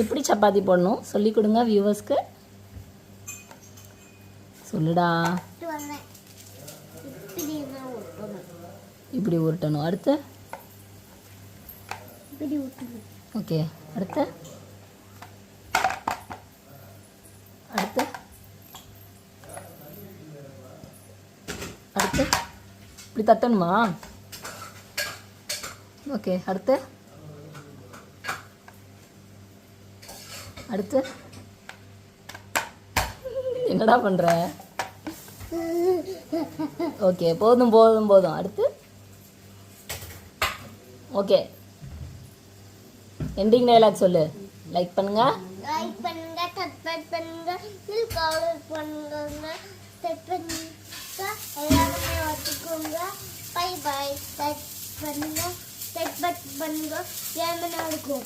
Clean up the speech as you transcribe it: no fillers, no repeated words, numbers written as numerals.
எப்படி சப்பாத்தி போடணும் சொல்லி கொடுங்க வியூவர்ஸ்க்கு. சொல்லுடா. இப்படி உருட்டணும். அடுத்து ஓகே. அடுத்து அடுத்து அடுத்து இப்படி தட்டணுமா? ஓகே. அடுத்து அடுத்து என்னடா பண்ணுற? ஓகே, போதும் போதும் போதும். அடுத்து ஓகே. எண்டிங் டயலாக் சொல்லு. லைக் பண்ணுங்க, சப்ஸ்கிரைப் பண்ணுங்க, ஃபாலோ பண்ணுங்க, எல்லாருமே வச்சுக்கோங்க. By by. லைக் பண்ணுங்க, பண்ணுங்க. ஏமனா இருக்கும்.